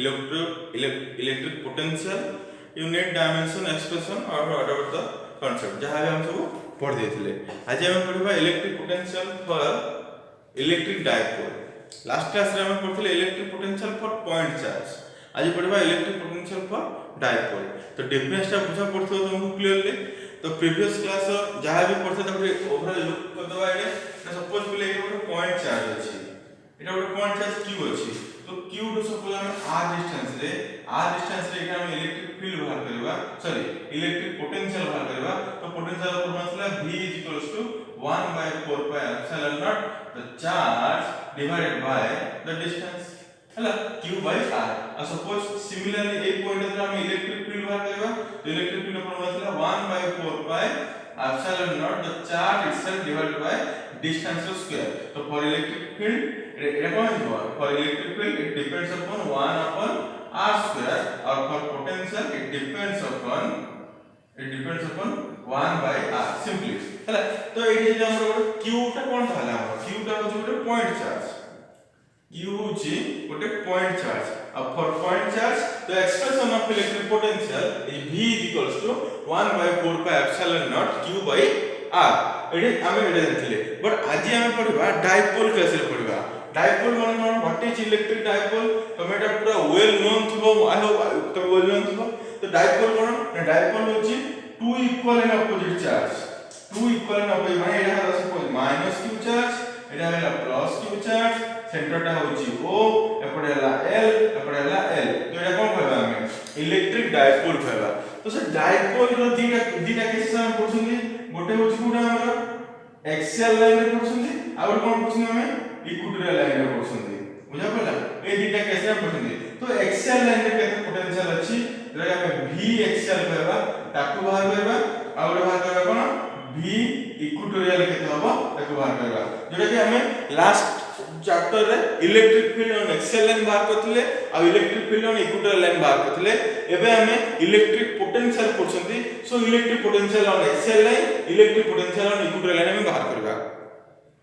electric potential, unit dimension expression or whatever the concept जहाँ भी हम सब पढ़ देथिले। आज हम पढ़िबा electric potential for electric dipole. Last class रे हम पढ़थिले electric potential for point charge. आज पढ़िबा इलेक्ट्रिक पोटेंशियल फॉर डायपोल। तो डिफरेंस टा बुझा पड़थो तुमको क्लियरली। तो प्रीवियस क्लास जहाँ भी पढ़थे तबे ओवरऑल लुक कर दबा एडे सपोज बोले एटा पॉइंट चार्ज अछि, एटा पॉइंट चार्ज क्यू अछि। तो क्यू टू सपोज हम r डिस्टेंस रे एटा हम इलेक्ट्रिक फील्ड बाहर करबा, सॉरी इलेक्ट्रिक पोटेंशियल बाहर करबा। तो पोटेंशियल फॉर्मूला मतलब v 1/4 pi epsilon naught the charge divided by the distance हला q by r। और सपोज सिमिलरली एक पॉइंट रे हम इलेक्ट्रिक फील्ड बाहर करबा। तो इलेक्ट्रिक फील्ड फॉर्मूला मतलब 1/4 pi epsilon naught the charge itself divided by distance square। तो फॉर इलेक्ट्रिक फील्ड एटा कौन है? For electric field it depends upon 1 upon r square और for potential it depends upon 1 by r simply हला। तो एठी जे हमर q टा कोन थाला हमर q टा होची गोटे पॉइंट चार्ज, q होची गोटे पॉइंट चार्ज। अब for point charge the expression of electric potential is v 1/4 pi epsilon naught q by r। एठी हम एटा देखिले बट आज हम पढिबा डायपोल केस रे पढिबा। डायपोल माने व्हाट इज इलेक्ट्रिक डायपोल? तो मेटा पूरा वेल नोन थबो, आई होप तो वेल नोन थबो। तो डायपोल कोन? डायपोल होची two equal and opposite charge. Two equal and opposite माने एटा हला सपोज माइनस q चार्ज, एटा हला प्लस q चार्ज, सेंटरटा होची o, एपडे हला l, एपडे हला l। तो एटा कोन कहबा हम? इलेक्ट्रिक डायपोल कहबा। तो से डायपोल रो दीटा केस हम पढुछनी। गोटे होची कोडा हमर एक्सियल लाइन रे पढुछनी, आ और कोन पढुछनी हम? इक्विटोरियल लाइन रे पढुछनी। बुझा पड़ला? ए दीटा केस रे पढुछनी। तो एक्सियल लाइन रे केते पोटेंशियल अछि जेटा हम v एक्सियल कहबा, ताकू बाहर करबा। आ और बाहर करबा कोन? v इक्विटोरियल केते हबो ताकू बाहर करबा। जेटा कि हमें लास्ट चैप्टर रे electric field on axial line बाहर करथिले आ electric field on equatorial line बाहर करथिले। एबे हमें इलेक्ट्रिक पोटेंशियल पढछंती। So electric potential on axial line, electric potential on equatorial line में बाहर करबा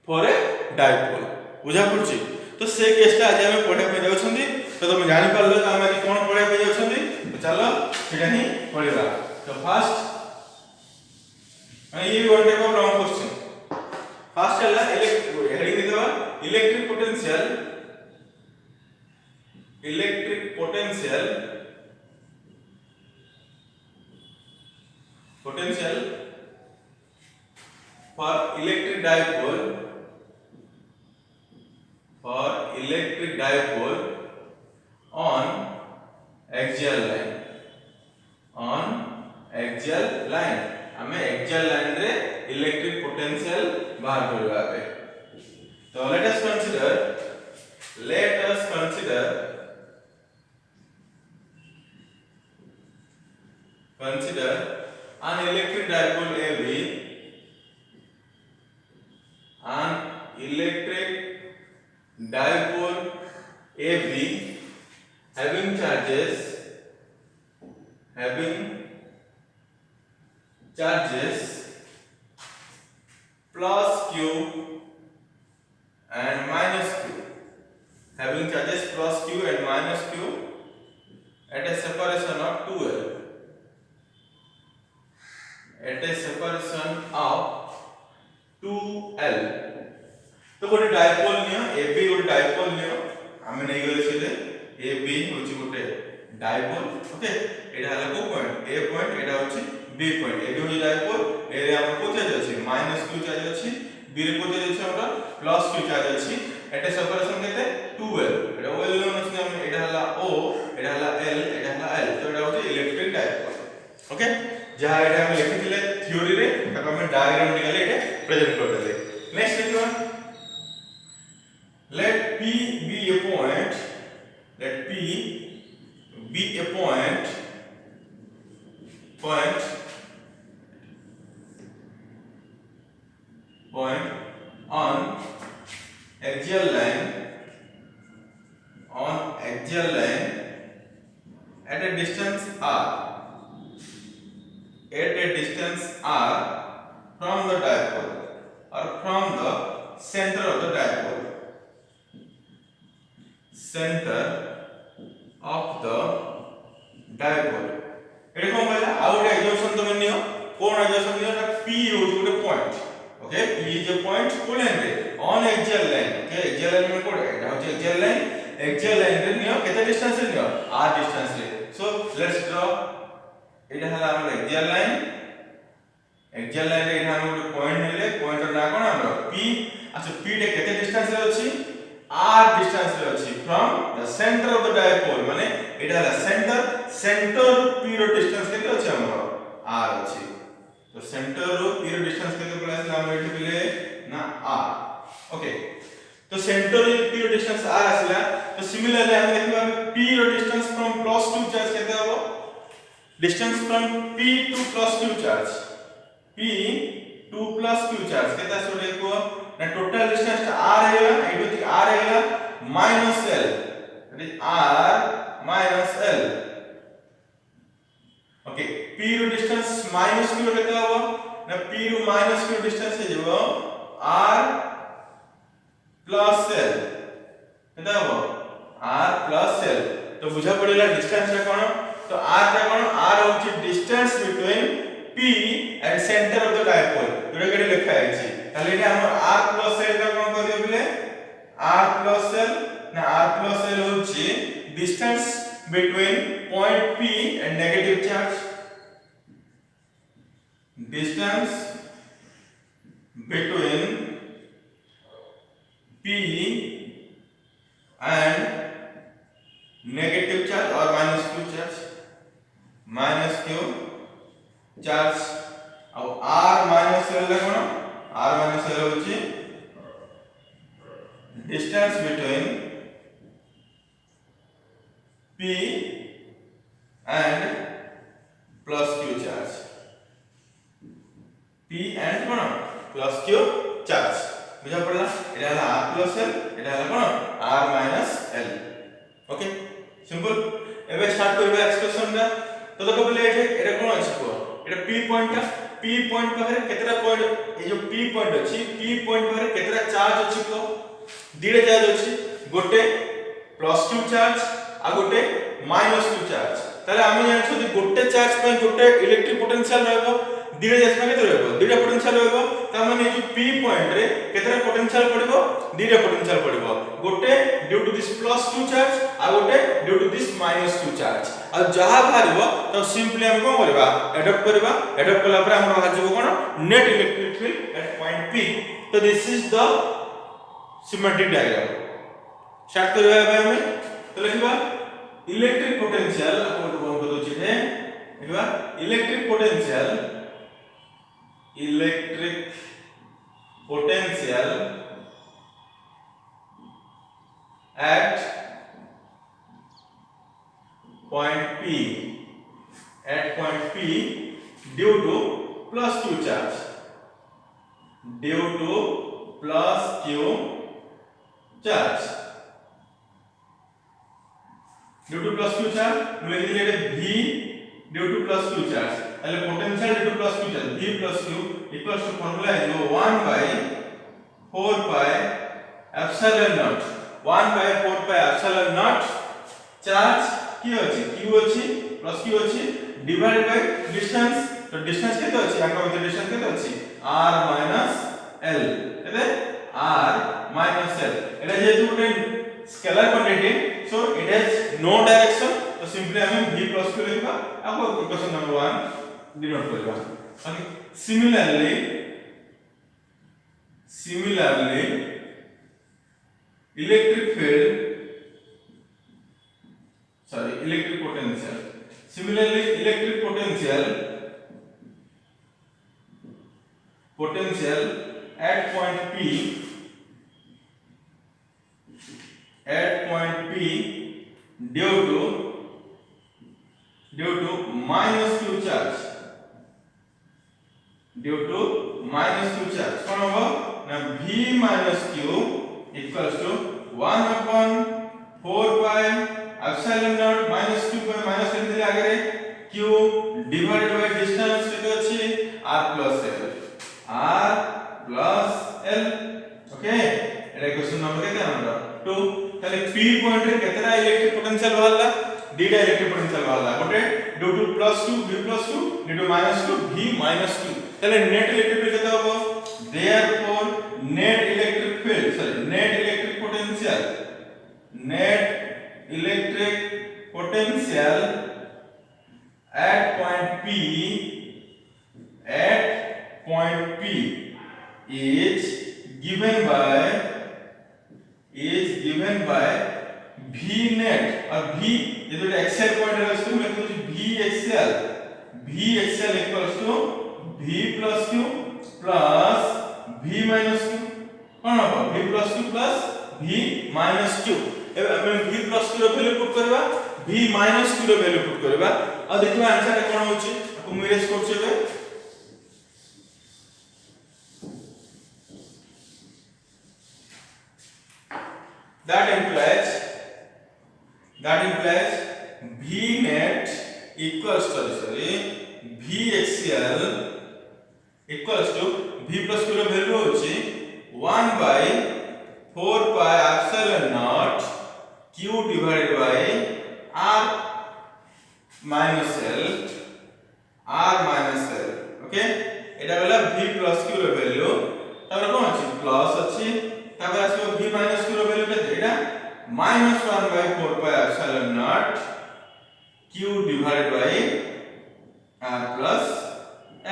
फॉर ए डायपोल। बुझा पड़छि? तो से केसटा आज हम पढे पे जाउछंती। तो तुम जानि पारलो कि हम आज कोन पढे पे जाउछंती। तो चलो सेटा ही पढिबा। तो फर्स्ट ये one type of long question. First हला हेडिंग देबा electric potential for electric dipole on axial line हमें axial line रे इलेक्ट्रिक पोटेंशियल बाहर करबा पे। तो let us consider an electric dipole AB, having charges plus q and minus q, having charges plus q and minus q at a separation of 2l, तो गोटे dipole neo AB, गोटे dipole neo हमें नहीं गले से AB होची गोटे dipole. Okay एटा हला को पॉइंट A पॉइंट, एटा होची B पॉइंट। AB होची डायपोल, A रे हम को चार्ज अछि माइनस q चार्ज अछि, B रे को चार्ज अछि हमरा प्लस q चार्ज अछि। एटा सेपरेशन केते 2l। एटा वेल नोन अछि हम एटा हला O, एटा हला L, एटा हला L। तो एटा होची इलेक्ट्रिक डायपोल। ओके जहां एटा हम लिखिथिले थ्योरी रे ताको हम डायग्रामेटिकली एटा प्रेजेंट कर देले। नेक्स्ट देखिबा let P be a point on axial line at a distance r from the dipole or from the center of the dipole, of the dipole एटा कोन कहला आ गोटे एग्जांपल तमे नियो कोन example neo ना p हो गोटे point okay p is a point को line रे on axial line okay axial line में code एटा हो एक्सियल लाइन रे नियो केते डिस्टेंस रे नियो r डिस्टेंस रे सो लेट्स ड्रॉ एटा हला हमर एक्सियल लाइन रे एटा हम गोटे पॉइंट नेले पॉइंट रा कोन हमर p अच्छा p टे केते डिस्टेंस रे अछि r डिस्टेंस रे अछि from the centre of the dipole माने एटा हला सेंटर p रो डिस्टेंस केते अछि हमर r अछि तो सेंटर रो p रो डिस्टेंस केते पड़ा आसला हम एठी बिले ना r ओके तो सेंटर रो p रो डिस्टेंस r आसला तो सिमिलरली हम देखबा p रो डिस्टेंस फ्रॉम +2 चार्ज केते हबो distance from p to +2 charge p to +2 charge केते आसो देखो ना टोटल डिस्टेंस r हेला एटो थी r हेला -l that is r -l okay p रो डिस्टेंस -q केते हबो ना p रो -q डिस्टेंस हे जेबो r + l केते हबो r + l तो बुझा पड़िला डिस्टेंस रे कोन तो r रे कोन r होची distance between p and centre of the dipole जोटा केटे लिखा है ताले एटा हमर r + l का कोन कर दियो बिले r + l ना r + l होची distance between point p and negative charge distance between p and negative charge और -q चार्ज अब r -l ला कोन r -l होची distance between p and +q charge p and cone +q charge बुझा पड़ला एटा हला r + l एटा हला कोन r - l okay simple एबे start करबा expression रा तो देखो बोले एटा कोन अछि को एटा p पॉइंट पाखरे केतरा पॉइंट ए जो p पॉइंट अछि p पॉइंट पाखरे केतरा चार्ज अछि को दीडे चार्ज अछि गोटे +2 चार्ज आ गोटे -2 चार्ज ताले हम जानि छु गोटे चार्ज पे गोटे इलेक्ट्रिक पोटेंशियल रहबो दीडे चार्ज पे केते रहबो दीडे पोटेंशियल रहबो त माने जो p पॉइंट रे केतरा पोटेंशियल पड़िबो दीडे पोटेंशियल पड़िबो गोटे ड्यू टू दिस +2 चार्ज आ गोटे ड्यू टू दिस -2 चार्ज आ जहा बाहरिबो तो सिंपली हम कोन करबा एडॉप्ट कला पर हम बाहर जबो कोन net electric field at point p तो this is the symmetric diagram start करबा हम तो लिखबा इलेक्ट्रिक पोटेंशियल अपन कोन को दोछि है लिखबा electric potential at point P due to +q charge due to +q charge मुले दिले v due to +q charge એટલે potential due to +q charge v + q equals to formula is 1/4 pi epsilon naught 1/4 pi epsilon naught charge की अछि q अछि +q अछि divide by distance तो distance केते अछि आका भीतर डिस्टेंस केते अछि r - l एते r - l एटा जेतु गोटे scalar quantity so it has no direction तो सिंपली हम v + q लिखबा आपको इक्वेशन नंबर 1 डिनोट करबा okay similarly electric potential similarly electric potential at point p due to -q charge कौन होगा ना v - q equals to 1/4 pi epsilon naught -q by -l दिले आगे रे q divided by distance केते अछि r plus l okay एटा question number केते हमर 2 ताले p पॉइंट रे केतरा इलेक्ट्रिक पोटेंशियल बाहरला दीटा इलेक्ट्रिक पोटेंशियल वाला गोटे d2 + 2 v + 2 d2 - 2 v - 2 তাহলে নেট ইলেকট্রিক ফিল্ড কত হবে therefore net electric field sorry net electric potential at point P is given by V net और V ये तो एक्सियल पॉइंट है इसको मैं लिखूं V axial equals to V plus Q plus V minus Q कौन होगा V plus Q plus V minus Q अब हम V plus Q रो वैल्यू पुट करबा V minus Q रो वैल्यू पुट करबा और देखिबा आंसर कोन होची को mirage करछबे that implies V net equals V axial equals to V plus Q ର value होची 1/4 pi epsilon naught Q divided by R minus L okay एटा वाला V plus Q ର value तापर कोन अछि प्लस अछि तापर आसीबो V minus Q ର value केते एटा -1/4 pi epsilon naught Q divided by R plus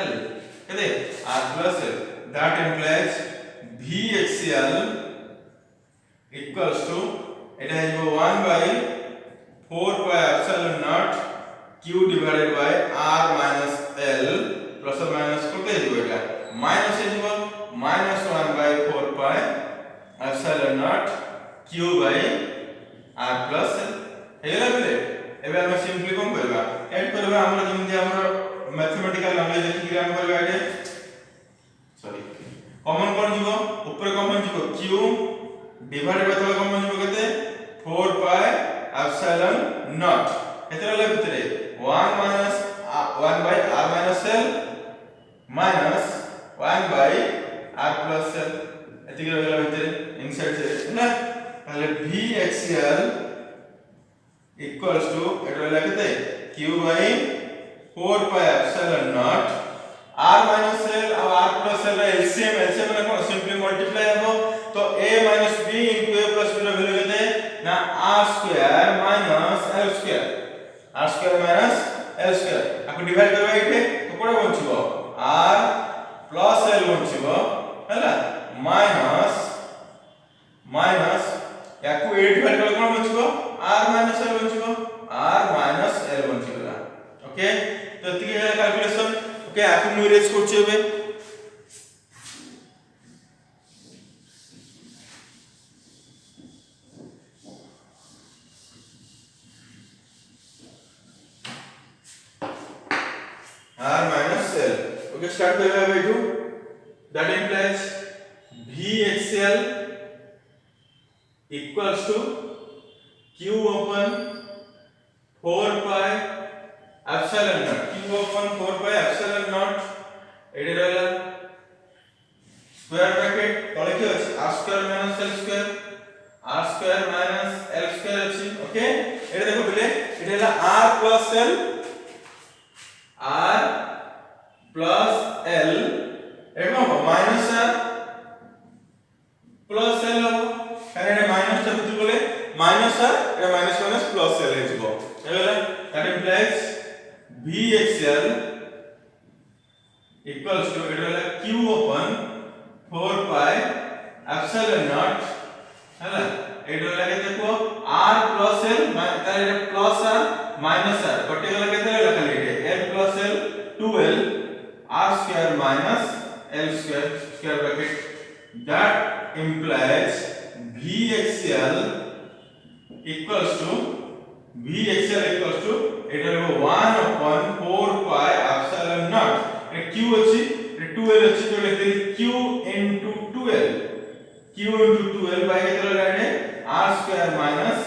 L केते R plus L that implies V axial equals to एटा हेबो 1/4 pi epsilon naught Q divided by R minus L plus or minus करते हेबो एटा minus हेबो -1/4 pi epsilon naught Q by R plus L हेला बेले एबे हम simply कोन करबा add करबा हमरा जेमति हमरा मैथमेटिकल नॉलेज देखि हम करबा एटे सॉरी कॉमन कोन जीवो ऊपर कॉमन जीवो Q डिवाइडेड बाय तले कॉमन जीवो केते 4 pi epsilon naught एतरा ले भितरे 1 minus 1 by R minus L minus 1 by R plus L एतिके रहला भितरे इनसाइड से ना पहले V axial equals to एतरा ले केते Q by 4 pi epsilon naught R minus L और R plus L LCM में कोन सिंपली मल्टीप्लाई हेबो तो A minus B into A plus B ର वैल्यू केते ना R square minus L square R square minus L square आपको divide करबा इथे तो कोन बंचिबो R plus L बंचिबो हैला माइनस याकू 8 डिवाइड करले कोन बंचिबो R minus L बंचिबो R minus L बंचिबो ओके तो एतिके है कैलकुलेशन ओके आपको मु इरेज करछि एबे R minus L okay start करबा by 2 that implies V axial equals to Q upon 4 pi epsilon naught Q upon 4 pi epsilon naught एडे रहला स्क्वायर ब्रैकेट तळे कि अछि R square minus L square अछि ओके एडे देखो बिले एडे हला R plus L एगो माइनस R plus L हो कारण एडे माइनस त बितु बोले माइनस R एडे माइनस plus L हे जिवो एगला that implies V axial equals to it will Q upon 4 pi epsilon naught हैला एट वाला के देखो R plus L तारे plus R minus R कटे वाला केते लिखा लेके L plus L 2L R square minus L square square bracket that implies V axial equals to it will go 1 upon 4 pi epsilon naught Q अछि 2L अछि तो लिख दे Q into 2L by केतला लाइने R square minus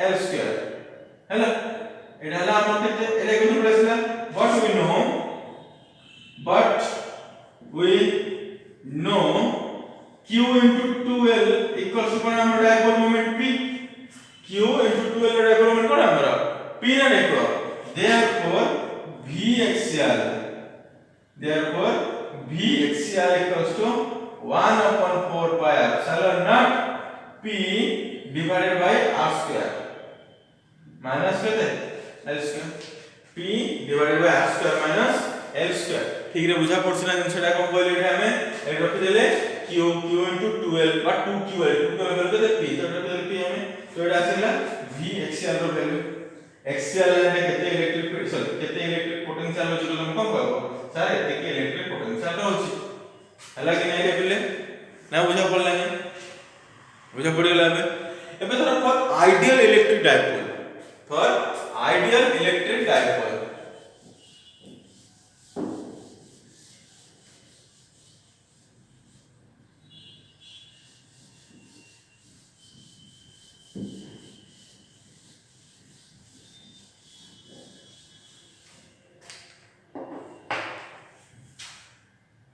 L square हैला एटा हला हमर केते एटा कोन प्रश्न what we know Q into 2L equals to कोन हमर dipole moment P Q into 2L dipole moment कोन हमर P not equal. Therefore V axial equals to 1 upon 4 pi epsilon naught P divided by R square minus L square. P divided by R square minus L square. ठीक रे बुझा पड़छ ना जिनसेटा कोन कहले एटा हमें ए रखि देले q into 12 बा 2ql 2 लेवल के p तो रखि देले p हमें तो एटा आसीला v axial रो वैल्यू axial ने केते इलेक्ट्रिक पोटेंशियल होची तो हम कोन कहबो सर एते इलेक्ट्रिक पोटेंशियल होची हला कि नै रे पिले ना बुझा पड़ला नै बुझा पड़ गेला एबे धर for ideal electric dipole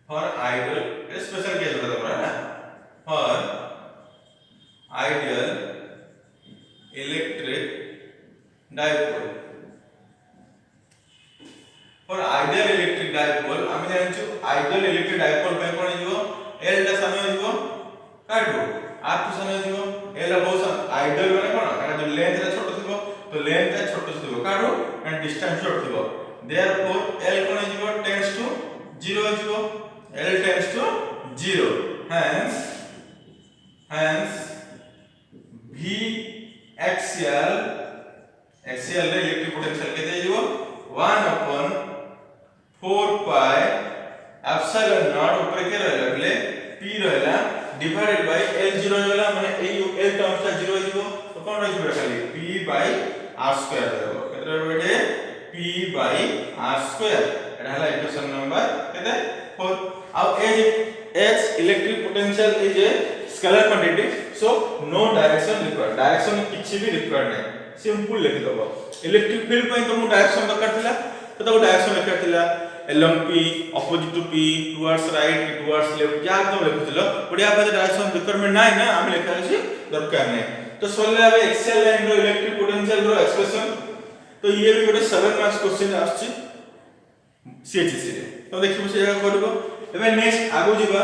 for ideal special case होता है ना for ideal electric dipole आमे जानछु आइडियल इलेक्ट्रिक डायपोल पे कोन जीवो l टा समय जीवो काटो r टू समय जीवो l बहुत आइडियल माने कोन एटा जो लेंथ रे छोटो थिबो तो लेंथ रे छोटो थिबो काटो एंड डिस्टेंस छोटो थिबो देयरफॉर l कोन जीवो टेंड्स टू 0 जीवो L tends to 0. Hence V axial रे इलेक्ट्रिक पोटेंशियल केते जीवो 1 upon 4 pi epsilon naught ऊपर के रहला बले p रहला डिवाइडेड बाय L0 रहला माने ए L टर्म्स ता 0 जीवो तो कोन रहिबो खाली p by r square रहबो केते रहबे p by r square एटा हला इक्वेशन नंबर केते 4 अब H electric potential is a scalar quantity so no direction required direction किछि भी required नहीं सिंपल लिख दबो इलेक्ट्रिक फील्ड पय तो मु डायरेक्शन दरकार थिला तो ताको डायरेक्शन लिखा थिला along p opposite to p towards right towards left या तो लिखुथिलो बढ़िया बात डायरेक्शन रिक्वायरमेंट नाही ना हम लिखा छी दरकार नहीं तो सोल्व अब एक्सेल लाइन रो इलेक्ट्रिक पोटेंशियल रो एक्सप्रेशन तो ये भी गोटे 7 मार्क्स क्वेश्चन आछि सीएचसी रे तो देखिबो से जगह करबो एबे नेक्स्ट आगु जीवा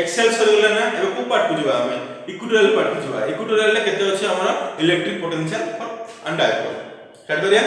एक्सेल सरीगला ना एबे को पार्ट को जीवा हमें इक्विटोरियल पार्ट को जीवा इक्विटोरियल ले केते अछि हमरा electric potential for on dipole start करिया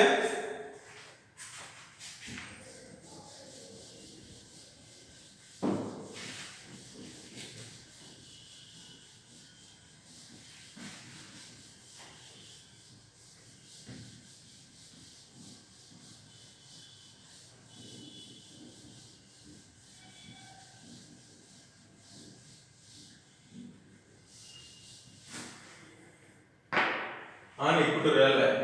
on equatorial line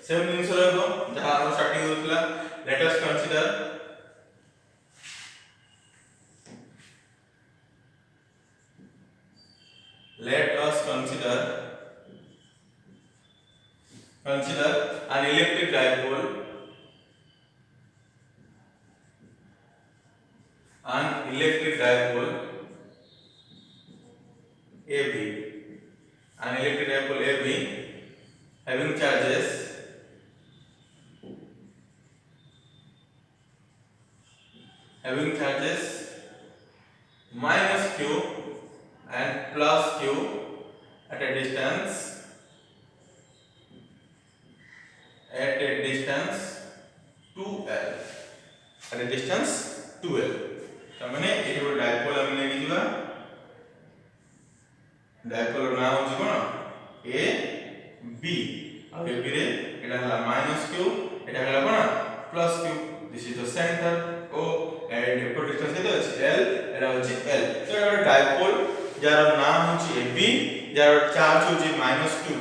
सेवन दिन से रहबो जहां हम स्टार्टिंग होतला let us consider an electric dipole AB having charges minus q and plus q at a distance 2l at a distance 2l तो माने एठी गोटे डायपोल हम लेके जीवा डायपोल नाम हो कोन A B uh A B रे एटा हला -q एटा हला कोन +q this is the centre O and एपर डिस्टेंस केते अछि l एटा होछि l तो एटा डायपोल जार नाम होछि ए बी जार चार्ज होछि -q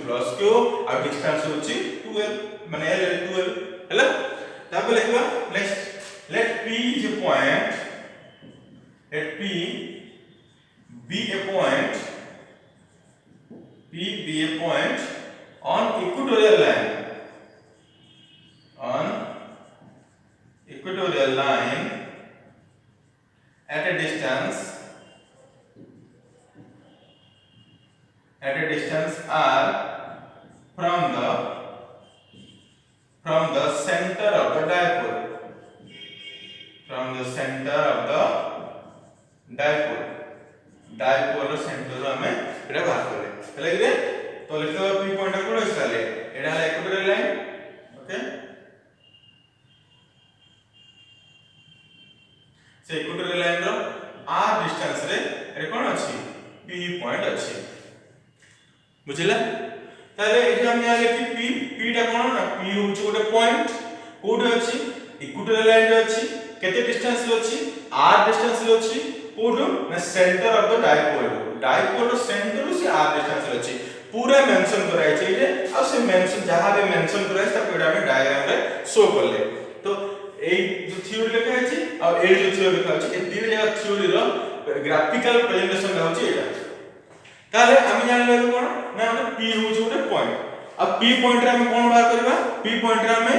+q आ डिस्टेंस होछि 2l माने l 2l हला ताबे लिखबा next let p is a point let p be a point on equatorial line r from the center of the dipole, from the center of the dipole ର center ରୁ ଆମେ ଏଟା ବାହାର କଲେ ହେଲା କି ତ ଲେଖବା p ପଏଣ୍ଟ କୋड ଆସିଲେ ଏଟା ହେଲା ଇକ୍ୱେଟୋରିଆଲ ଲାइन ओके से इक्वेटोरियल लाइन रो r डिस्टेंस रे एरे कोन अछि p पॉइंट अछि बुझिला ताले एटा हम या लेखि p टा कोन ना p होछ गोटे पॉइंट कोड अछि इक्वेटोरियल लाइन रे अछि केते डिस्टेंस रे अछि r डिस्टेंस रे अछि कोड ना सेंटर ऑफ द डायपोल रो सेंटर रो से r डिस्टेंस रे अछि पूरा मेंशन कराइ छै जे आ से मेंशन जहां भी मेंशन कराइ छै ताको एटा हम डायग्राम रे शो करले तो এই যে থিওরি লেখা আছে আর এই যে থিওরি লেখা আছে এই দুই জায়গা থিওরি র গ্রাফিক্যাল প্রেজেন্টেশন হচ্ছে এটা তাহলে আমি জানলে কোন না আমাদের p হচ্ছে ଗୋଟେ পয়েন্ট আর p পয়েন্ট রে আমি কোন বাହାର করবা p পয়েন্ট রে আমি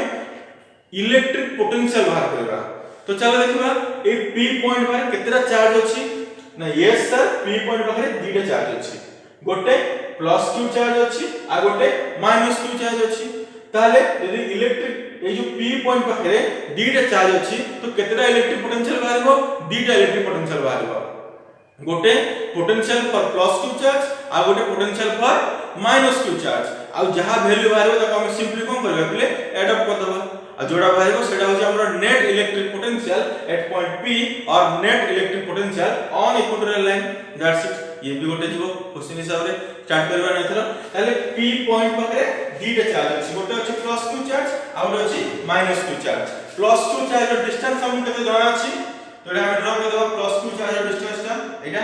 ইলেকট্রিক পোটেনশিয়াল বাହାର করবা তো চলো देखिबा এই p পয়েন্ট পারে কেতেটা চার্জ আছে না यस सर p পয়েন্ট পারে দুইটা চার্জ আছে গোটে প্লাস q চার্জ আছে আর গোটে মাইনাস q চার্জ আছে তাহলে যদি ইলেকট্রিক এই যে p পয়েন্ট পাখে দুইটা চার্জ আছে তো কেতেটা ইলেকট্রিক পোটেনশিয়াল বাহারিবো দুইটা ইলেকট্রিক পোটেনশিয়াল বাহারিবো গোটে potential for plus q charge আর গোটে potential for minus q charge আর যাহা ভ্যালু বাহারিবো তাকে আমি সিম্পলি কোন করবা বলে এড অফ कर देबा আর जोड़ा बाहरिबो सेटा होची हमरा net electric potential at point P और net electric potential on equatorial line that's it ये भी गोटे जीवो क्वेश्चन हिसाब रे स्टार्ट करबा नथरो ताले P पॉइंट पाखरे दीटा चार्ज अछि गोटे अछि प्लस q चार्ज आ गोटे अछि minus q charge plus q charge रो डिस्टेंस हम कते जाना अछि तो एटा हम ड्रा कर देबा प्लस q चार्ज रो डिस्टेंस ता एटा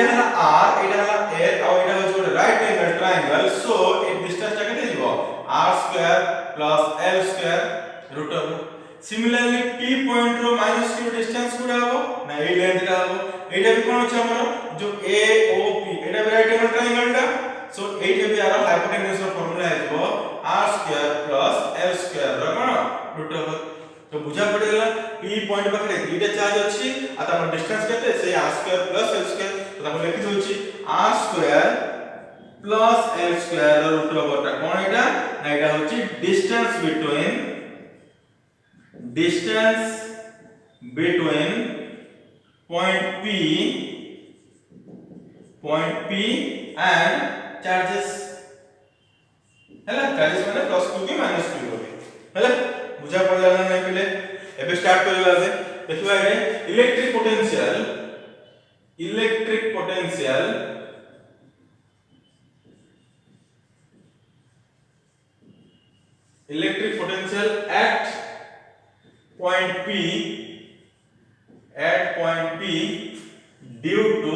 हला r एटा हला l और एटा होची गोटे राइट एंगल ट्रायंगल सो ए डिस्टेंस ता कते जीवो r² plus l square root over similarly p point रो minus q distance गुडा हो ना ए लेंथ रा हो एटा भी कोन छै हमर जो a o p एटा भी राइट एंगल ट्रायंगल टा सो एटा भी आर हाइपोटेन्यूज रो फार्मूला है जो r² plus l square रो कोन root over तो बुझा पड़ गेला p पॉइंट पाखरे दुईटा चार्ज अछि आ त डिस्टेंस केते से r² plus l square तो हम लिखि दोछि r² plus l square root over ता कोन एटा ना एटा होछि distance between point P and charges हैला charges माने प्लस q के माइनस q होबे हैला बुझा पड़ला ना नै पहले एबे स्टार्ट करबा बे देखबा रे electric potential at point P due to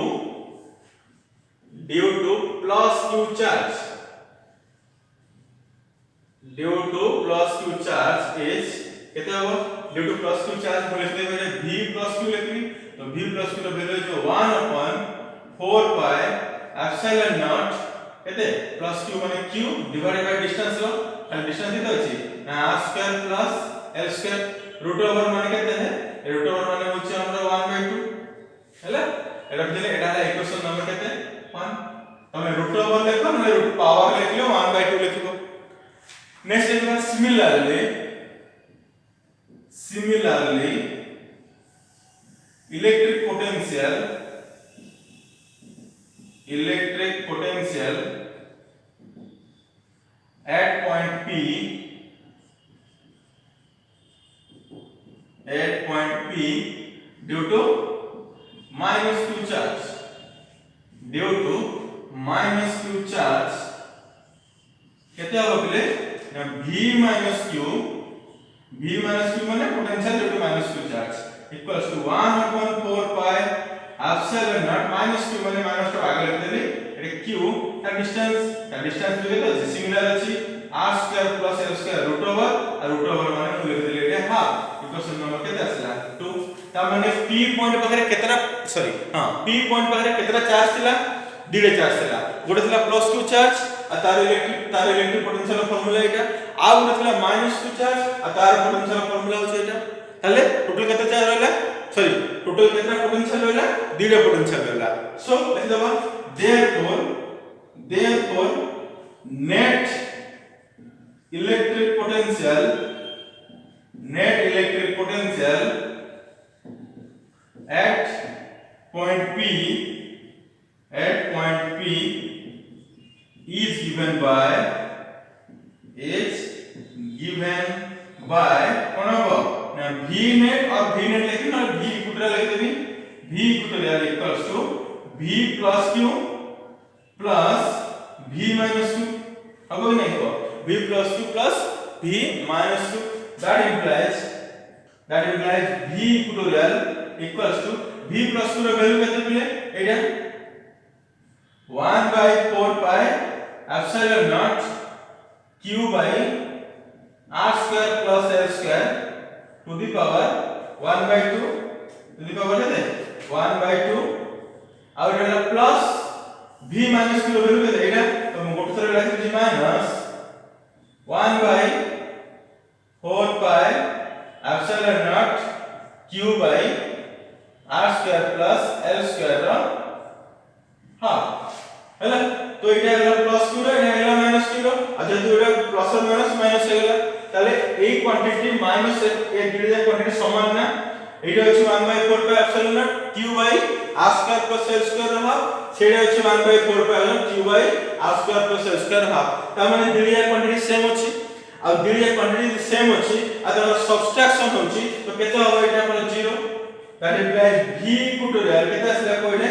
plus q charge is केते हो due to plus q charge बोले से v plus q लिखनी तो v plus q रो वैल्यू जो 1/4 pi epsilon naught केते plus q माने q डिवाइडेड बाय डिस्टेंस रो डिस्टेंस केते अछि ना r² plus l square root over माने केते है रूट ओवर माने होछि हमरा 1/2 हैला एटा दिले एटा है इक्वेशन नंबर केते 1 तमे रूट ओवर लेखो ना रूट पावर लेखियो 1/2 लेखिबो next is similarly electric potential at point P due to minus q charge केते हो बले ना v minus q माने potential due to minus q charge equals to 1/4 pi epsilon naught minus q माने minus तो आगे लिख देली एटा q ता डिस्टेंस जो है सिमिलर अछि r² plus l square root over माने लिख देली एटा हाफ इक्वेशन नंबर केते आसला 2 ता माने p पॉइंट पाखरे केतरा सॉरी हां p पॉइंट पाखरे केतरा चार्ज थिला दीडे चार्ज थिला गोटे थिला प्लस q चार्ज आ तार इलेक्ट्रिक पोटेंशियल फार्मूला एटा आ गोटे थिला माइनस q चार्ज आ तार पोटेंशियल फार्मूला होछ एटा ताले टोटल केते चार्ज रहला सॉरी टोटल केतरा पोटेंशियल रहला दीडे पोटेंशियल रहला सो लिख दबा therefore net electric potential at point P is given by कौन होगा ना v net और v net लेकिन ना v इक्वल लिख देबी v equal equals to v plus q plus v minus q अब नहीं को v plus q plus v minus q that implies v equal equals to v plus q ର value केते पिले एटा 1/4 pi epsilon naught q by r square plus l square to the power 1/2 to the power है 1/2 और एटा plus v minus q ର value केते एटा तो हम गोटे थरे लिखि छि minus 1/4 pi epsilon naught q by r square plus l square रो हां हैला तो एटा हैला प्लस q रो एटा हैला माइनस q रो आ जेतु एटा प्लस और माइनस हैला ताले ए क्वांटिटी माइनस ए डिविजन क्वांटिटी समान ना एटा अछि 1/4 pi epsilon naught q by r square plus l square row half सेडा अछि 1/4 pi q by r square plus l square half ता माने डिविजन क्वांटिटी सेम अछि आ डिविजन क्वांटिटी सेम अछि आ तर subtraction होछि तो केते होबो एटा पर 0 that implies v equal to केते आसला कोइने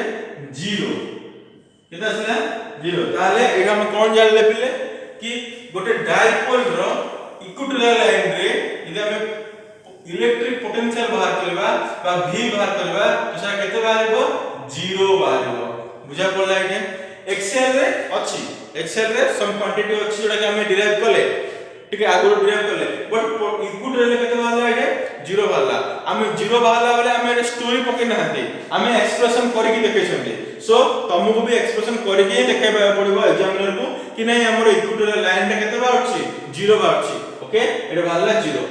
0 केते आसला 0 ताले एटा हम कोन जानले पिले कि गोटे डायपोल रो इक्विटोरियल लाइन रे इदे हम इलेक्ट्रिक पोटेंशियल बाहर करबा बा v बाहर करबा तो सा केते बाहरबो 0 बाहरबो बुझा पड़ला एटा एक्सेल रे अछि एक्सेल रे सम क्वांटिटी अछि जोटा कि हम डिराइव करले ठीक है आगु डिराइव करले बट इक्विटोरियल केते बाहरला एटा 0 बाहरला हम 0 बाहरला बेले हम एटा स्टोरी पके नहंती हम एक्सप्रेशन करि कि देखै छथि सो तुमको भी एक्सप्रेशन करि कि देखाइबा पड़िबो एग्जामिनर को कि नहीं हमर इक्विटोरियल लाइन रे केते बाहर अछि 0 बाहर अछि ओके एटा बाहरला 0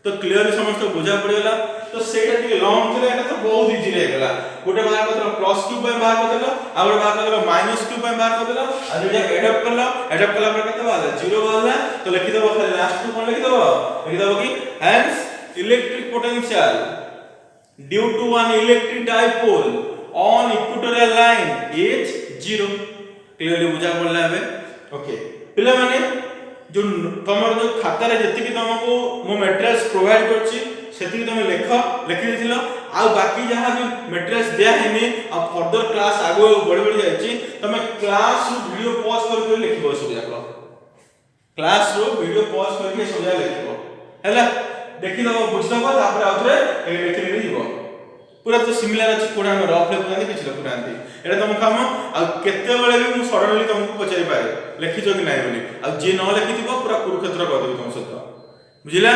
तो क्लियरली समस्त बुझा पड़िगला तो सेटा टिके लॉन्ग थिले एटा तो बहुत इजी रे गेला गोटे बाहर करलो प्लस q बाय बाहर करलो आ गोटे बाहर करलो माइनस q बाय बाहर करलो आ जे एडप्ट करला पर केते बाहर 0 बाहरला तो लिखि दबो खाली लास्ट को कोन लिखि दबो कि hence electric potential due to an electric dipole on equatorial line is 0 clearly बुझा पड़ला हबे ओके पिला माने जो तमर जो खाता रे जति कि तुमको मो मटेरियल्स प्रोवाइड करछि सेति कि तुम लिखि दिथिलो आ बाकी जहां भी मटेरियल्स दिया हेनी आ फर्दर क्लास आगो बढ़ि जायछि तुम क्लास रो वीडियो पॉज करके लिखिबो सब जाक क्लास रो वीडियो पॉज करके सब जाक लिखिबो हैला देखि दबो बुझ दबो तापर आउथरे लिखि ले जीवो पूरा तो सिमिलर अछि कोना हम रफ ले पुरानी किछ लखुनांती एटा तुम काम आ केते बेले भी मु सडनली तुमको पचारि पारे लिखि जो कि नाही बोली आ जे न लिखिथिबो पूरा कुरुक्षेत्र कर देबो तुम सहित बुझिला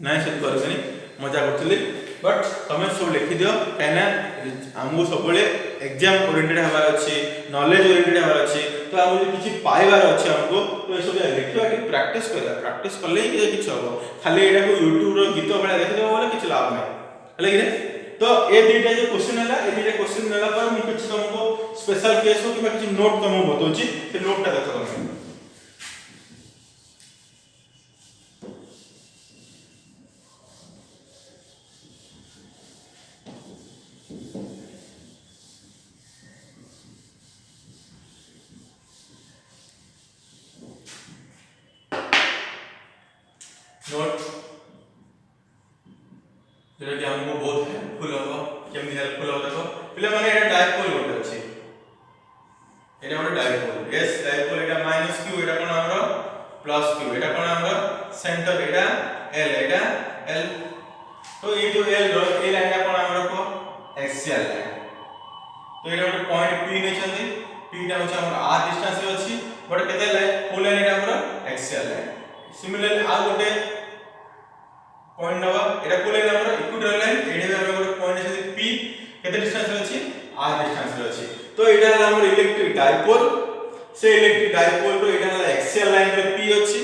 नाही से करबनी मजा करथली बट तमे सब लिखि दियो काना हमहु सबले एग्जाम ओरिएंटेड हबार अछि नॉलेज ओरिएंटेड हबार अछि तो हमहु किछि पाइबार अछि हमको तो ए सब लिखिबा कि प्रैक्टिस करले कि किछ होबो खाली एटा को YouTube रो गीत बळा देखि देबो बोले किछ लाभ नाही हले कि तो ए दुईटा जो क्वेश्चन हला ए दुईटा क्वेश्चन नेला पर मु किछ तुमको स्पेशल केस हो कि किछ नोट तुमको बतौची से नोटटा देखो तुम नोट जेटा कि हमको बहुत हेल्पफुल होबो केमि हेल्पफुल होबो देखो पिले माने एटा डायपोल होते अछि एटा होते डायपोल यस डायपोल एटा माइनस q एटा कोन हमरो प्लस q एटा कोन हमरो सेंटर एटा l एटा l तो ये जो l रो ए लाइन कोन हमरो को एक्सियल लाइन तो एटा होते पॉइंट p ने चंदी p टा होछ हमरो r डिस्टेंस रे अछि बट केते लाइन फुल लाइन एटा हमरो एक्सियल लाइन सिमिलरली आ गोटे पॉइंट नवा एटा को लाइन हमर इक्विटोरियल लाइन एडे हमर गोटे पॉइंट छै p केते डिस्टेंस रे अछि r डिस्टेंस रे अछि तो एटा हमर इलेक्ट्रिक डायपोल से इलेक्ट्रिक डायपोल रो एटा एक्सियल लाइन रे p अछि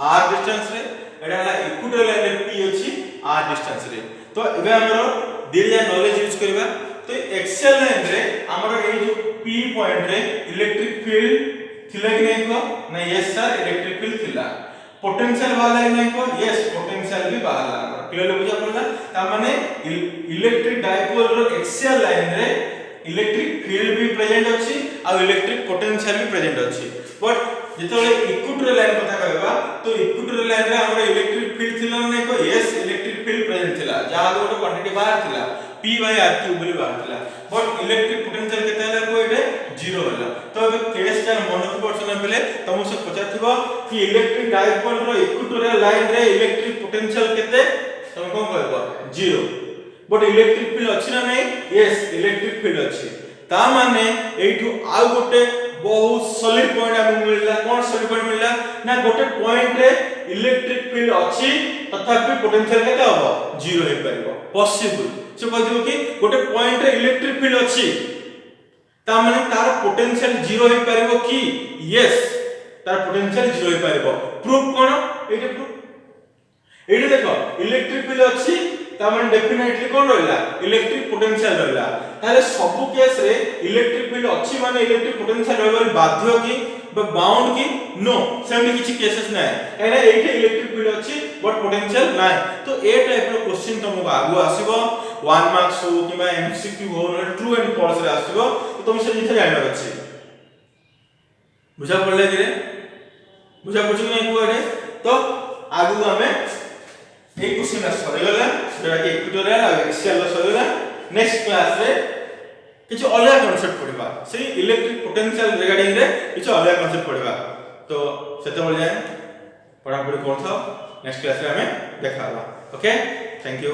r डिस्टेंस रे एटा इक्विटोरियल लाइन रे p अछि r डिस्टेंस रे तो एबे हमर दिरिया नॉलेज यूज करबा तो एक्सियल लाइन रे हमर ए जो p पॉइंट रे इलेक्ट्रिक फील्ड थिला कि नहीं को ना यस सर इलेक्ट्रिक फील्ड थिला पोटेंशियल बाहला कि नहीं को यस पोटेंशियल भी बाहला क्लियर बुझा पड़ला ता माने इलेक्ट्रिक डायपोल रो एक्सियल लाइन रे इलेक्ट्रिक फील्ड भी प्रेजेंट अछि आ इलेक्ट्रिक पोटेंशियल भी प्रेजेंट अछि बट जेतले इक्विटोरियल लाइन कथा कहबा तो इक्विटोरियल लाइन रे हमरा इलेक्ट्रिक फील्ड थिला नहीं को यस इलेक्ट्रिक फील्ड प्रेजेंट थिला जहां गोटे क्वांटिटी बाहर थिला p by r क्यूब बोली बाहर थिला बट इलेक्ट्रिक पोटेंशियल केते हला को एटे 0 होला तो अब केस का मन को पर्सन पहले तुम से पचाथिबो कि इलेक्ट्रिक डायपोल रो इक्विटोरियल लाइन रे इलेक्ट्रिक पोटेंशियल केते तुम कोन कहबो 0 बट इलेक्ट्रिक फील्ड अछि ना नहीं यस इलेक्ट्रिक फील्ड अछि ता माने एठू आ गोटे बहुत सॉलिड पॉइंट हमु मिलला कोन सॉलिड पॉइंट मिलला ना गोटे पॉइंट रे इलेक्ट्रिक फील्ड अछि तथापि पोटेंशियल केते हबो 0 हे परबो पॉसिबल से कहदियो कि गोटे पॉइंट रे इलेक्ट्रिक फील्ड अछि ता माने तार पोटेंशियल 0 हे परबो कि यस तार पोटेंशियल 0 हे परबो प्रूफ कोन एटे प्रूफ एटे देखो इलेक्ट्रिक फील्ड अछि ता माने डेफिनेटली कोन रहला इलेक्ट्रिक पोटेंशियल रहला ताले सब केस रे इलेक्ट्रिक फील्ड अछि माने इलेक्ट्रिक पोटेंशियल रहबा बाध्य कि बाउंड कि नो सेमि किछि केसेस नै एना एटे इलेक्ट्रिक फील्ड अछि बट पोटेंशियल नै तो ए टाइप रो क्वेश्चन तुमको आगु आसीबो 1 मार्क्स हो किबा एमसीक्यू हो ट्रू एंड फॉल्स रे आसीबो तो तुम से जिथे जानबा अछि बुझा पड़ले कि रे बुझा पछ नै को रे तो आगु हमें एक क्वेश्चन सरी गला जेटा कि इक्विटोरियल आ एक्सियल सरीला नेक्स्ट क्लास रे किछ अलग कांसेप्ट पढिबा से इलेक्ट्रिक पोटेंशियल रिगार्डिंग रे किछ अलग कांसेप्ट पढिबा तो सेते बोल जाय पढा पढी करथो नेक्स्ट क्लास रे हमें देखाबा ओके थैंक यू।